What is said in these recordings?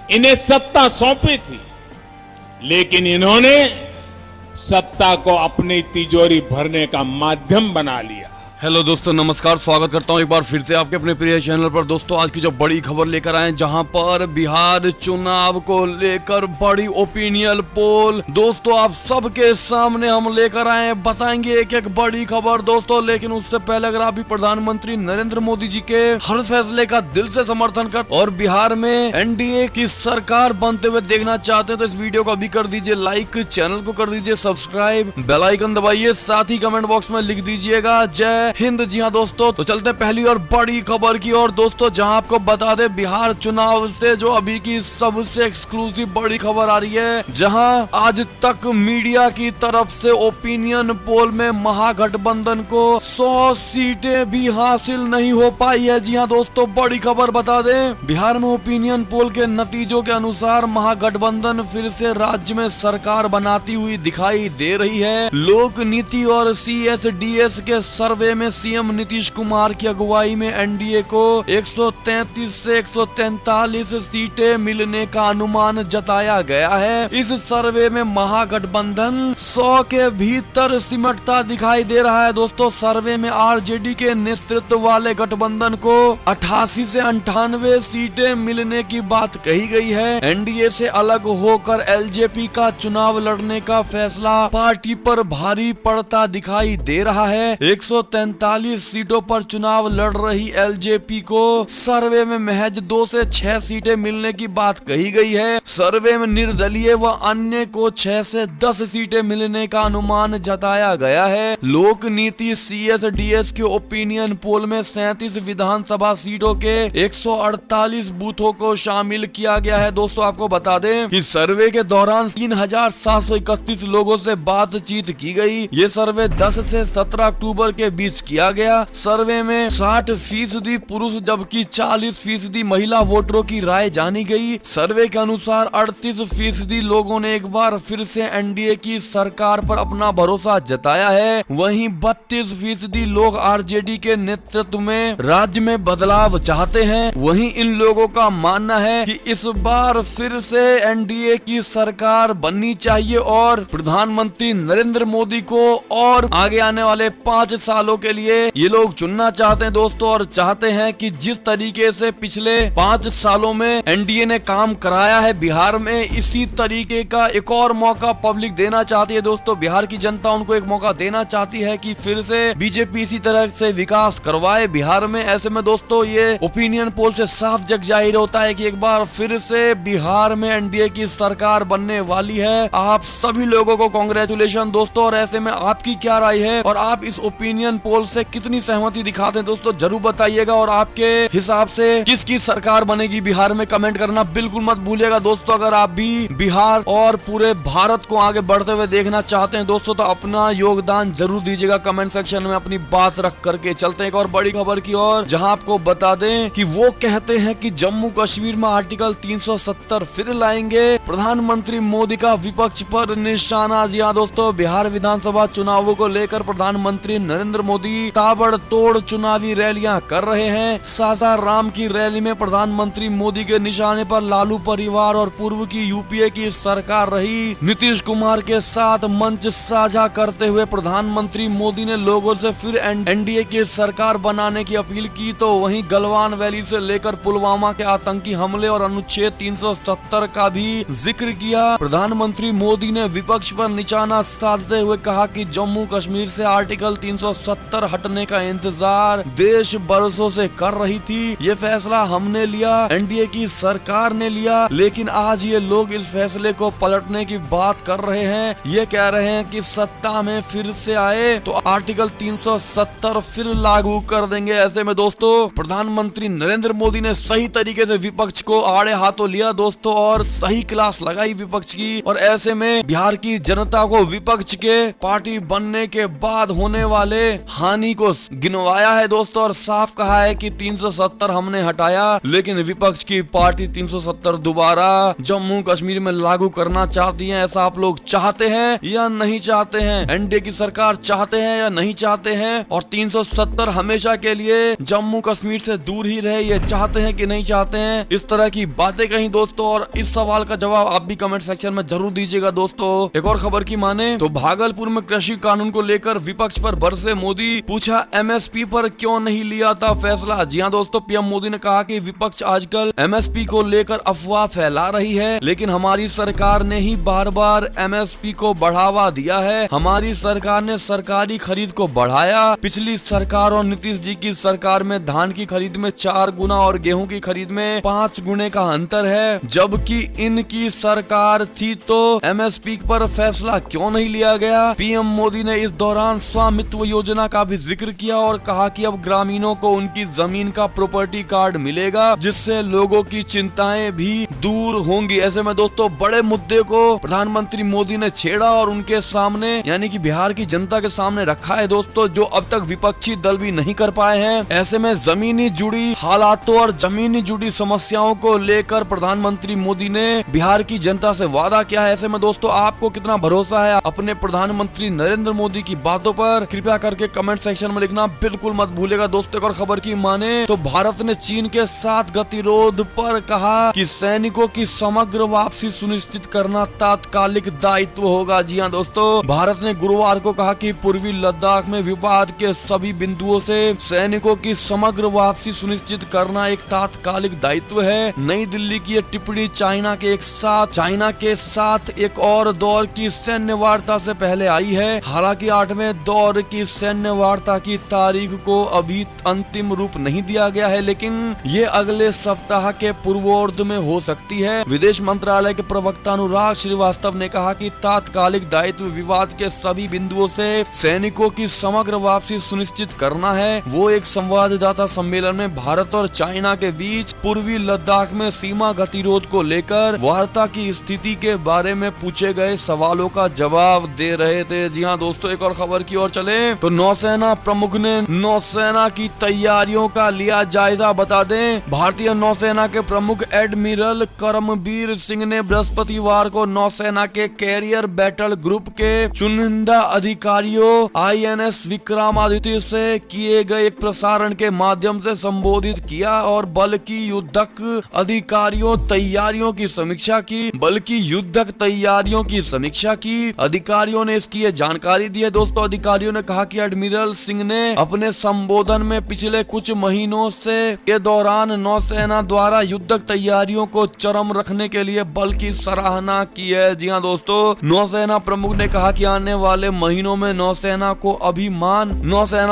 इन्हें सत्ता सौंपी थी, लेकिन इन्होंने सत्ता को अपनी तिजोरी भरने का माध्यम बना लिया। हेलो दोस्तों, नमस्कार। स्वागत करता हूं एक बार फिर से आपके अपने प्रिय चैनल पर। दोस्तों, आज की जो बड़ी खबर लेकर आए, जहां पर बिहार चुनाव को लेकर बड़ी ओपिनियन पोल दोस्तों आप सबके सामने हम लेकर आए, बताएंगे एक एक बड़ी खबर दोस्तों। लेकिन उससे पहले अगर आप भी प्रधानमंत्री नरेंद्र मोदी जी के हर फैसले का दिल से समर्थन कर और बिहार में एनडीए की सरकार बनते हुए देखना चाहते हैं तो इस वीडियो को अभी कर दीजिए लाइक, चैनल को कर दीजिए सब्सक्राइब, बेल आइकन दबाइए, साथ ही कमेंट बॉक्स में लिख दीजिएगा जय हिंद। जी हाँ दोस्तों, तो चलते पहली और बड़ी खबर की ओर दोस्तों, जहां आपको बता दे बिहार चुनाव से जो अभी की सबसे एक्सक्लूसिव बड़ी खबर आ रही है, जहां आज तक मीडिया की तरफ से ओपिनियन पोल में महागठबंधन को 100 सीटें भी हासिल नहीं हो पाई है। जी हाँ दोस्तों, बड़ी खबर बता दें, बिहार में ओपिनियन पोल के नतीजों के अनुसार महागठबंधन फिर से राज्य में सरकार बनाती हुई दिखाई दे रही है। लोक नीति और CSDS के सर्वे में सीएम नीतीश कुमार की अगुवाई में एनडीए को 133 से 143 सीटें मिलने का अनुमान जताया गया है। इस सर्वे में महागठबंधन 100 के भीतर सिमटता दिखाई दे रहा है। दोस्तों, सर्वे में आरजेडी के नेतृत्व वाले गठबंधन को 88 से 98 सीटें मिलने की बात कही गई है। एनडीए से अलग होकर एलजेपी का चुनाव लड़ने का फैसला पार्टी पर भारी पड़ता दिखाई दे रहा है। 143 सीटों पर चुनाव लड़ रही एलजेपी को सर्वे में महज 2 से 6 सीटें मिलने की बात कही गई है। सर्वे में निर्दलीय व अन्य को 6 से 10 सीटें मिलने का अनुमान जताया गया है। लोक नीति CSDS के ओपिनियन पोल में 37 विधानसभा सीटों के 148 बूथों को शामिल किया गया है। दोस्तों, आपको बता दें कि सर्वे के दौरान 3731 लोगों से बातचीत की गई। ये सर्वे 10 से 17 अक्टूबर के बीच किया गया। सर्वे में 60% पुरुष जबकि 40% महिला वोटरों की राय जानी गई। सर्वे के अनुसार 38% लोगों ने एक बार फिर से एनडीए की सरकार पर अपना भरोसा जताया है। वहीं 32% लोग आरजेडी के नेतृत्व में राज्य में बदलाव चाहते हैं। वहीं इन लोगों का मानना है कि इस बार फिर से एनडीए की सरकार बननी चाहिए और प्रधानमंत्री नरेंद्र मोदी को और आगे आने वाले 5 सालों के लिए ये लोग चुनना चाहते हैं दोस्तों। और चाहते हैं कि जिस तरीके से पिछले 5 सालों में एनडीए ने काम कराया है बिहार में, इसी तरीके का एक और मौका पब्लिक देना चाहती है। दोस्तों, बिहार की जनता उनको एक मौका देना चाहती है कि फिर से बीजेपी इसी तरह से विकास करवाए बिहार में। ऐसे में दोस्तों, ये ओपिनियन पोल से साफ जग जाहिर होता है कि एक बार फिर से बिहार में एनडीए की सरकार बनने वाली है। आप सभी लोगों को कांग्रेचुलेशन दोस्तों। और ऐसे में आपकी क्या राय है और आप इस ओपिनियन पोल से कितनी सहमति दिखाते हैं दोस्तों, जरूर बताइएगा। और आपके हिसाब से किसकी सरकार बनेगी बिहार में, कमेंट करना बिल्कुल मत भूलिएगा दोस्तों। अगर आप भी बिहार और पूरे भारत को आगे बढ़ते हुए देखना चाहते हैं दोस्तों, तो अपना योगदान जरूर दीजिएगा कमेंट सेक्शन में अपनी बात रख करके। चलते हैं एक और बड़ी खबर की ओर, जहां आपको बता दें कि वो कहते हैं कि जम्मू कश्मीर में आर्टिकल 370 फिर लाएंगे। प्रधानमंत्री मोदी का विपक्ष पर निशाना। जी हाँ दोस्तों, बिहार विधानसभा चुनावों को लेकर प्रधानमंत्री नरेंद्र मोदी ताबड़तोड़ चुनावी रैलियां कर रहे हैं। सासाराम की रैली में प्रधानमंत्री मोदी के निशाने पर लालू परिवार और पूर्व की यूपीए की सरकार रही नीतीश कुमार के साथ मंच साझा करते हुए प्रधानमंत्री मोदी ने लोगों से फिर एनडीए की सरकार बनाने की अपील की। तो वहीं गलवान वैली से लेकर पुलवामा के आतंकी हमले और अनुच्छेद 370 का भी जिक्र किया। प्रधानमंत्री मोदी ने विपक्ष पर निशाना साधते हुए कहा कि जम्मू कश्मीर से आर्टिकल 370 हटने का इंतजार देश बरसों से कर रही थी। ये फैसला हमने लिया, एनडीए की सरकार ने लिया, लेकिन आज ये लोग इस फैसले को पलटने की बात कर रहे हैं। ये कह रहे हैं कि सत्ता में फिर से आए तो आर्टिकल 370 फिर लागू कर देंगे। ऐसे में दोस्तों, प्रधानमंत्री नरेंद्र मोदी ने सही तरीके से विपक्ष को आड़े हाथों लिया दोस्तों और सही क्लास लगाई विपक्ष की। और ऐसे में बिहार की जनता को विपक्ष के पार्टी बनने के बाद होने वाले हानि को गिनवाया है दोस्तों, और साफ कहा है कि 370 हमने हटाया, लेकिन विपक्ष की पार्टी 370 दोबारा जम्मू कश्मीर में लागू करना चाहती है। ऐसा आप लोग चाहते हैं या नहीं चाहते हैं? एनडीए की सरकार चाहते हैं या नहीं चाहते हैं? और 370 हमेशा के लिए जम्मू कश्मीर से दूर ही रहे, ये चाहते हैं कि नहीं चाहते हैं? इस तरह की बातें कहीं दोस्तों, और इस सवाल का जवाब आप भी कमेंट सेक्शन में जरूर दीजिएगा दोस्तों। एक और खबर की माने तो भागलपुर में कृषि कानून को लेकर विपक्ष पर बरसे मोदी, पूछा एमएसपी पर क्यों नहीं लिया था फैसला। जी हां दोस्तों, पीएम मोदी ने कहा कि विपक्ष आजकल एमएसपी को लेकर अफवाह फैला रही है, लेकिन हमारी सरकार ने ही बार बार एमएसपी को बढ़ावा दिया है। हमारी सरकार ने सरकारी खरीद को बढ़ाया। पिछली सरकार और नीतीश जी की सरकार में धान की खरीद में 4 गुना और गेहूं की खरीद में 5 गुने का अंतर है, जबकि इनकी सरकार थी तो एमएसपी पर फैसला क्यों नहीं लिया गया। पीएम मोदी ने इस दौरान स्वामित्व योजना का भी जिक्र किया और कहा कि अब ग्रामीणों को उनकी जमीन का प्रॉपर्टी कार्ड मिलेगा, जिससे लोगों की चिंताएं भी दूर होंगी। ऐसे में दोस्तों बड़े मुद्दे को प्रधानमंत्री मोदी ने छेड़ा और उनके सामने यानी कि बिहार की जनता के सामने रखा है दोस्तों, जो अब तक विपक्षी दल भी नहीं कर पाए हैं। ऐसे में जमीनी जुड़ी हालातों और जमीनी जुड़ी समस्याओं को लेकर प्रधानमंत्री मोदी ने बिहार की जनता से वादा किया है। ऐसे में दोस्तों आपको कितना भरोसा है अपने प्रधानमंत्री नरेंद्र मोदी की बातों पर, कृपया करके कमेंट सेक्शन में लिखना बिल्कुल मत भूलेगा दोस्तों। और खबर की माने तो भारत ने चीन के साथ गतिरोध पर कहा कि सैनिकों की समग्र वापसी सुनिश्चित करना तात्कालिक दायित्व होगा। जी हां दोस्तों, भारत ने गुरुवार को कहा कि पूर्वी लद्दाख में विवाद के सभी बिंदुओं से सैनिकों की समग्र वापसी सुनिश्चित करना एक तात्कालिक दायित्व है। नई दिल्ली की यह टिप्पणी चाइना के साथ एक और दौर की सैन्य वार्ता से पहले आई है। हालांकि 8वें दौर की सैन्य वार्ता की तारीख को अभी अंतिम रूप नहीं दिया गया है, लेकिन ये अगले सप्ताह के पूर्वोर्ध में हो सकती है। विदेश मंत्रालय के प्रवक्ता अनुराग श्रीवास्तव ने कहा कि तात्कालिक दायित्व विवाद के सभी बिंदुओं से सैनिकों की समग्र वापसी सुनिश्चित करना है। वो एक संवाददाता सम्मेलन में भारत और चाइना के बीच पूर्वी लद्दाख में सीमा गतिरोध को लेकर वार्ता की स्थिति के बारे में पूछे गए सवालों का जवाब दे रहे थे। जी हां दोस्तों, एक और खबर की ओर चले तो नौसेना प्रमुख ने नौसेना की तैयारियों का लिया जायजा। बता दें, भारतीय नौसेना के प्रमुख एडमिरल करमबीर सिंह ने बृहस्पतिवार को नौसेना के कैरियर बैटल ग्रुप के चुनिंदा अधिकारियों आईएनएस विक्रमादित्य से किए गए एक प्रसारण के माध्यम से संबोधित किया और बल की युद्धक तैयारियों की समीक्षा की। अधिकारियों ने इसकी ये जानकारी दी है दोस्तों। अधिकारियों ने कहा कि एडमिरल सिंह ने अपने संबोधन में पिछले कुछ महीनों के दौरान नौसेना द्वारा युद्धक तैयारियों को चरम रखने के लिए बल की सराहना की है। जी हां दोस्तों, नौसेना प्रमुख ने कहा कि आने वाले महीनों में नौसेना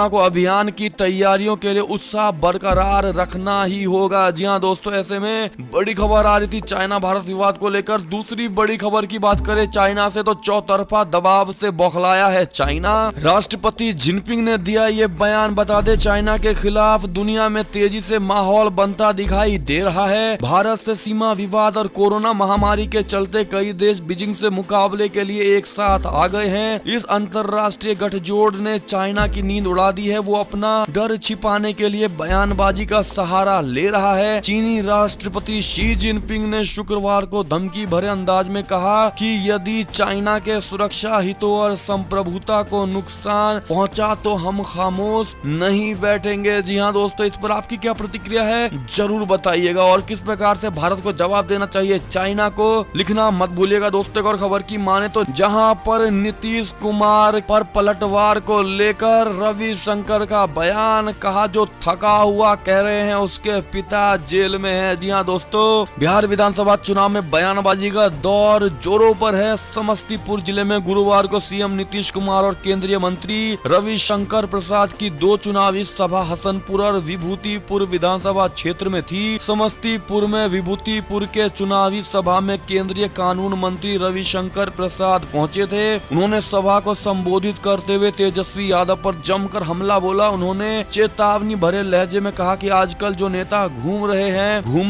को अभियान की तैयारियों के लिए उत्साह बरकरार रखना ही होगा। जी हां दोस्तों, ऐसे में बड़ी खबर आ रही थी चाइना भारत विवाद को लेकर। दूसरी बड़ी खबर की बात करें चाइना से तो चौतरफा दबाव से बौखलाया है चाइना। राष्ट्रपति जिनपिंग ने दिया ये बयान। बता दे, चाइना के खिलाफ दुनिया में तेजी से माहौल बनता दिखाई दे रहा है। भारत से सीमा विवाद और कोरोना महामारी के चलते कई देश बीजिंग से मुकाबले के लिए एक साथ आ गए हैं। इस अंतरराष्ट्रीय गठजोड़ ने चाइना की नींद उड़ा दी है। वो अपना डर छिपाने के लिए बयानबाजी का सहारा ले रहा है। चीनी राष्ट्रपति शी जिनपिंग ने शुक्रवार को धमकी भरे अंदाज में कहा कि यदि चाइना के सुरक्षा हितों और संप्रभुता को नुकसान पहुंचा तो हम खामोश नहीं बैठेंगे। जी हां दोस्तों, इस पर आपकी क्या प्रतिक्रिया है जरूर बताइएगा, और किस प्रकार से भारत को जवाब देना चाहिए चाइना को लिखना मत भूलिएगा दोस्तों। और खबर की माने तो जहां पर नीतीश कुमार पर पलटवार को लेकर रविशंकर का बयान, कहा जो थका हुआ कह रहे हैं उसके पिता जेल में है। जी हां दोस्तों, बिहार विधानसभा चुनाव में बयानबाजी का दौर जोरों पर है। समस्तीपुर जिले में गुरुवार को सीएम नीतीश कुमार और केंद्रीय मंत्री रविशंकर प्रसाद की 2 चुनावी सभा हसनपुर और विभूतिपुर विधानसभा क्षेत्र में थी। समस्तीपुर में विभूतिपुर के चुनावी सभा में केंद्रीय कानून मंत्री रविशंकर प्रसाद पहुंचे थे। उन्होंने सभा को संबोधित करते हुए तेजस्वी यादव पर जमकर हमला बोला। उन्होंने चेतावनी भरे लहजे में कहा कि आजकल जो नेता घूम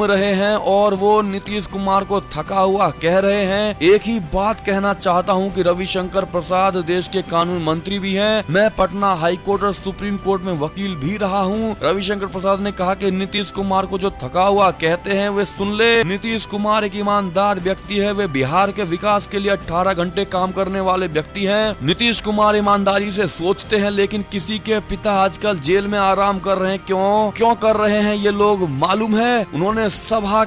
रहे हैं और वो नीतीश कुमार को थका हुआ कह रहे हैं। एक ही बात कहना चाहता हूं कि रविशंकर प्रसाद देश के कानून मंत्री भी हैं। मैं पटना हरियाणा हाई कोर्ट और सुप्रीम कोर्ट में वकील भी रहा हूँ। रविशंकर प्रसाद ने कहा कि नीतीश कुमार को जो थका हुआ कहते हैं वे सुन ले। नीतीश कुमार एक ईमानदार व्यक्ति है, वे बिहार के विकास के लिए 18 घंटे काम करने वाले व्यक्ति हैं। नीतीश कुमार ईमानदारी से सोचते हैं, लेकिन किसी के पिता आजकल जेल में आराम कर रहे हैं। क्यों कर रहे हैं ये लोग मालूम है? उन्होंने सभा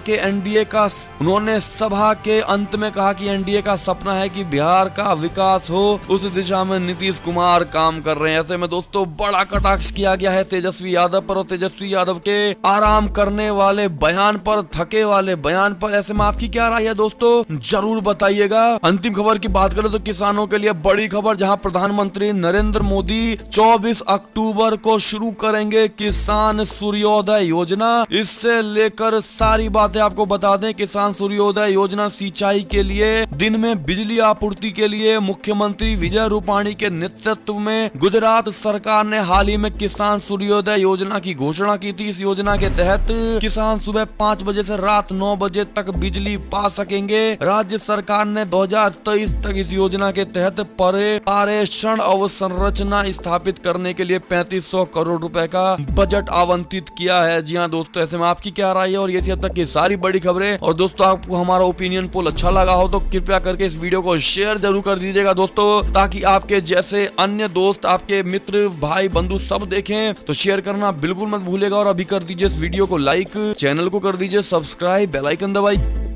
के अंत में कहा कि एनडीए का सपना है कि बिहार का विकास हो, उस दिशा में नीतीश कुमार काम कर रहे हैं। ऐसे में दोस्तों बड़ा कटाक्ष किया गया है तेजस्वी यादव पर और तेजस्वी यादव के आराम करने वाले बयान पर, थके वाले बयान पर। ऐसे में आपकी क्या राय है दोस्तों, जरूर बताइएगा। अंतिम खबर की बात करें तो किसानों के लिए बड़ी खबर, जहां प्रधानमंत्री नरेंद्र मोदी 24 अक्टूबर को शुरू करेंगे किसान सूर्योदय योजना। इससे लेकर सारी बातें आपको बता दें। किसान सूर्योदय योजना सिंचाई के लिए, दिन में बिजली आपूर्ति के लिए मुख्यमंत्री विजय रूपाणी के नेतृत्व में गुजरात सरकार ने हाल ही में किसान सूर्योदय योजना की घोषणा की थी। इस योजना के तहत किसान सुबह 5 बजे से रात 9 बजे तक बिजली पा सकेंगे। राज्य सरकार ने 2023 तक इस योजना के तहत पारेषण अवसंरचना स्थापित करने के लिए 3500 करोड़ रुपए का बजट आवंटित किया है। जी हाँ दोस्तों, ऐसे में आपकी क्या राय है? और ये थी अब तक की सारी बड़ी खबरें। और दोस्तों आपको हमारा ओपिनियन पोल अच्छा लगा हो तो कृपया करके इस वीडियो को शेयर जरूर कर दीजिएगा दोस्तों, ताकि आपके जैसे अन्य दोस्त, आपके मित्र, भाई, बंधु सब देखें। तो शेयर करना बिल्कुल मत भूलिएगा और अभी कर दीजिए इस वीडियो को लाइक, चैनल को कर दीजिए सब्सक्राइब, बेल आइकन दबाइए।